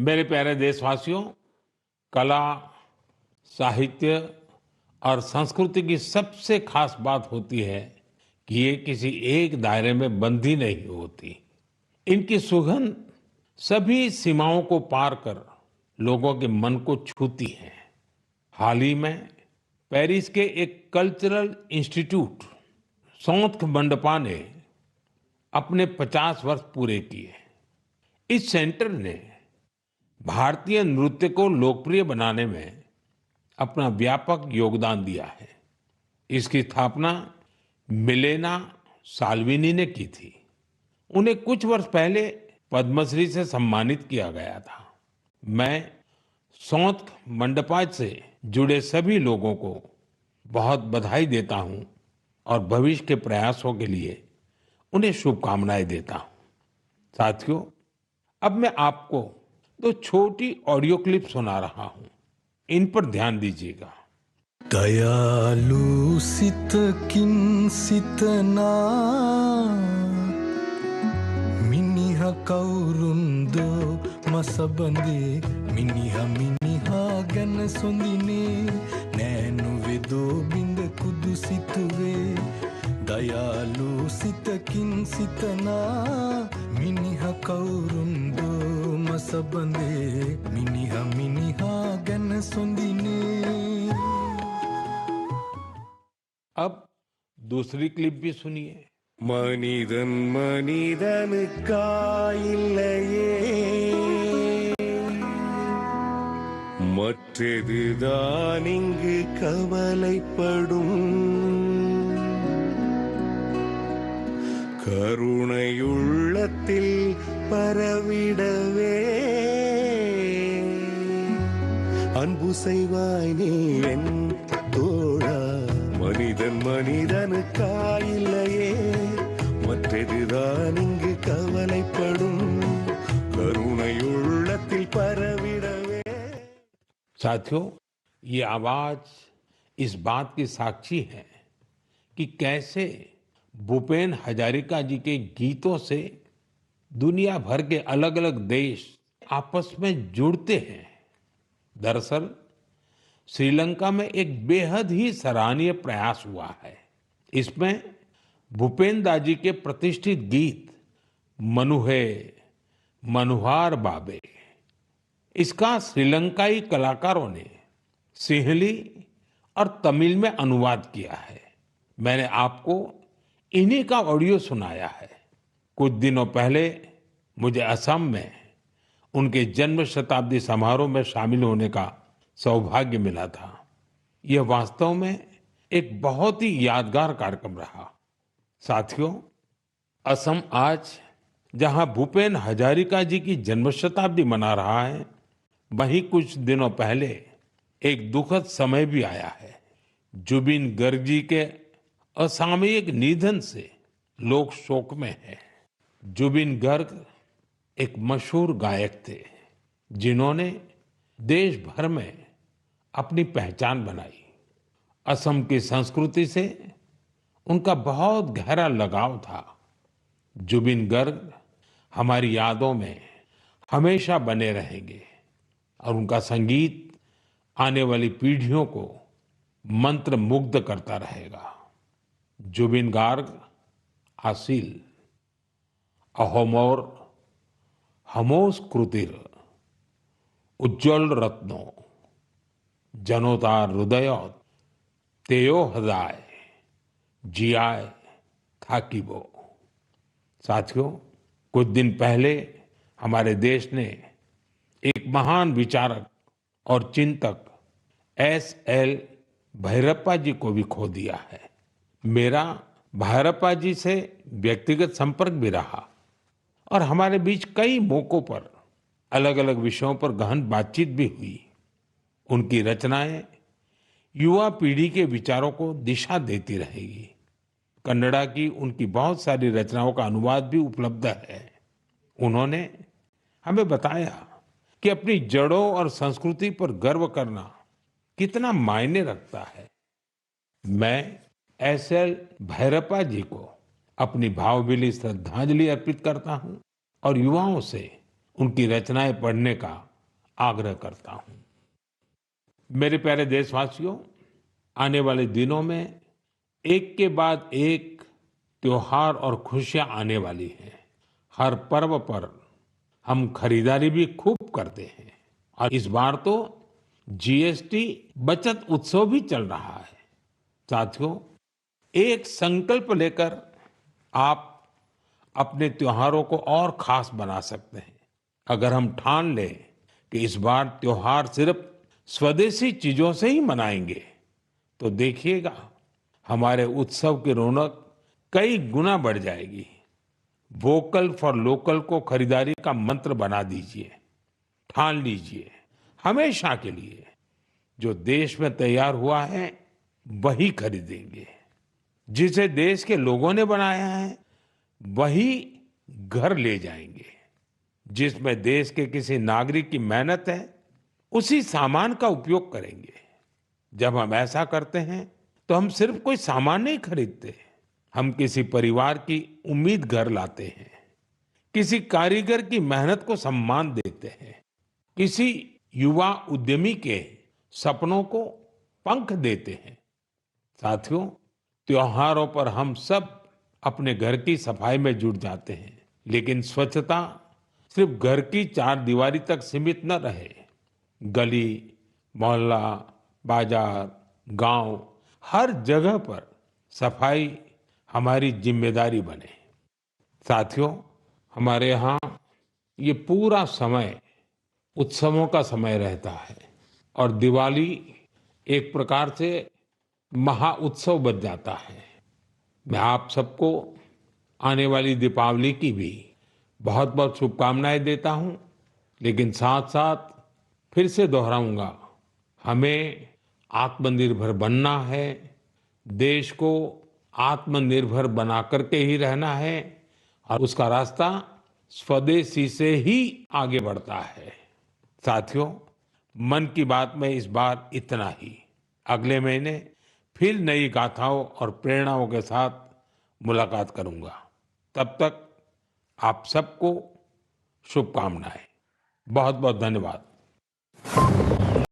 मेरे प्यारे देशवासियों, कला, साहित्य और संस्कृति की सबसे खास बात होती है कि ये किसी एक दायरे में बंधी नहीं होती। इनकी सुगंध सभी सीमाओं को पार कर लोगों के मन को छूती है। हाल ही में पेरिस के एक कल्चरल इंस्टीट्यूट सौंथ मंडपा ने अपने 50 वर्ष पूरे किए। इस सेंटर ने भारतीय नृत्य को लोकप्रिय बनाने में अपना व्यापक योगदान दिया है। इसकी स्थापना मिलेना साल्विनी ने की थी। उन्हें कुछ वर्ष पहले पद्मश्री से सम्मानित किया गया था। मैं सौंथ मंडपा से जुड़े सभी लोगों को बहुत बधाई देता हूं और भविष्य के प्रयासों के लिए उन्हें शुभकामनाएं देता हूं। साथियों, अब मैं आपको दो छोटी ऑडियो क्लिप सुना रहा हूं। इन पर ध्यान दीजिएगा। दयालु सित किन सितना मिनिह कौरुंदो मसबंदे मिनिह गन सुंदिने नैनु वेदो बिंद कुदु सितुवे दयालु सित किन सितना मिनिह कौरुंदो मसबंदे मिनिह गन सुंदिने। अब दूसरी क्लिप भी सुनिए। மனிதன் மனிதனுக்காயில்லையே மற்றதுதான் இங்கு கவலைப்படும் கருணையுள்ளத்தில் பரவிடவே அன்பு செய்வாய் நீ என் தோழா மனிதன் மனிதனுக்காயில்லையே மற்றதுதான் இங்கு கவலைப்படும் கருணையுள்ளத்தில் பரவிடவே। साथियों, ये आवाज इस बात की साक्षी है कि कैसे भूपेन हजारिका जी के गीतों से दुनिया भर के अलग अलग देश आपस में जुड़ते हैं। दरअसल श्रीलंका में एक बेहद ही सराहनीय प्रयास हुआ है। इसमें भूपेन दा जी के प्रतिष्ठित गीत मनुहे मनुहार बाबे, इसका श्रीलंकाई कलाकारों ने सिंहली और तमिल में अनुवाद किया है। मैंने आपको इन्हीं का ऑडियो सुनाया है। कुछ दिनों पहले मुझे असम में उनके जन्म शताब्दी समारोह में शामिल होने का सौभाग्य मिला था। यह वास्तव में एक बहुत ही यादगार कार्यक्रम रहा। साथियों, असम आज जहां भूपेन हजारिका जी की जन्म शताब्दी मना रहा है, वहीं कुछ दिनों पहले एक दुखद समय भी आया है। जुबिन गर्ग जी के असामयिक निधन से लोग शोक में हैं। जुबिन गर्ग एक मशहूर गायक थे जिन्होंने देश भर में अपनी पहचान बनाई। असम की संस्कृति से उनका बहुत गहरा लगाव था। जुबिन गर्ग हमारी यादों में हमेशा बने रहेंगे और उनका संगीत आने वाली पीढ़ियों को मंत्रमुग्ध करता रहेगा। जुबिन गार्ग आसिल अहोमोर हमोस कृतिर उज्ज्वल रत्नो जनोतार हृदय तेयो हृदय जियाय थाकीबो। साथियों, कुछ दिन पहले हमारे देश ने एक महान विचारक और चिंतक S.L. भैरप्पा जी को भी खो दिया है। मेरा भैरप्पा जी से व्यक्तिगत संपर्क भी रहा और हमारे बीच कई मौकों पर अलग अलग विषयों पर गहन बातचीत भी हुई। उनकी रचनाएं युवा पीढ़ी के विचारों को दिशा देती रहेगी। कन्नड़ा की उनकी बहुत सारी रचनाओं का अनुवाद भी उपलब्ध है। उन्होंने हमें बताया कि अपनी जड़ों और संस्कृति पर गर्व करना कितना मायने रखता है। मैं S.L. भैरप्पा जी को अपनी भावभीनी श्रद्धांजलि अर्पित करता हूं और युवाओं से उनकी रचनाएं पढ़ने का आग्रह करता हूं। मेरे प्यारे देशवासियों, आने वाले दिनों में एक के बाद एक त्योहार और खुशियां आने वाली हैं। हर पर्व पर हम खरीदारी भी खूब करते हैं और इस बार तो जीएसटी बचत उत्सव भी चल रहा है। साथियों, एक संकल्प लेकर आप अपने त्योहारों को और खास बना सकते हैं। अगर हम ठान लें कि इस बार त्योहार सिर्फ स्वदेशी चीजों से ही मनाएंगे, तो देखिएगा हमारे उत्सव की रौनक कई गुना बढ़ जाएगी। वोकल फॉर लोकल को खरीदारी का मंत्र बना दीजिए। ठान लीजिए हमेशा के लिए जो देश में तैयार हुआ है वही खरीदेंगे। जिसे देश के लोगों ने बनाया है वही घर ले जाएंगे। जिसमें देश के किसी नागरिक की मेहनत है उसी सामान का उपयोग करेंगे। जब हम ऐसा करते हैं तो हम सिर्फ कोई सामान नहीं खरीदते, हम किसी परिवार की उम्मीद घर लाते हैं, किसी कारीगर की मेहनत को सम्मान देते हैं, किसी युवा उद्यमी के सपनों को पंख देते हैं। साथियों, त्योहारों पर हम सब अपने घर की सफाई में जुट जाते हैं, लेकिन स्वच्छता सिर्फ घर की चार दीवारी तक सीमित न रहे। गली, मोहल्ला, बाजार, गांव, हर जगह पर सफाई हमारी जिम्मेदारी बने। साथियों, हमारे यहाँ ये पूरा समय उत्सवों का समय रहता है और दिवाली एक प्रकार से महा उत्सव बन जाता है। मैं आप सबको आने वाली दीपावली की भी बहुत बहुत शुभकामनाएं देता हूं, लेकिन साथ साथ फिर से दोहराऊंगा, हमें आत्मनिर्भर बनना है, देश को आत्मनिर्भर बना करके ही रहना है और उसका रास्ता स्वदेशी से ही आगे बढ़ता है। साथियों, मन की बात में इस बार इतना ही। अगले महीने फिर नई गाथाओं और प्रेरणाओं के साथ मुलाकात करूंगा। तब तक आप सबको शुभकामनाएं। बहुत बहुत धन्यवाद।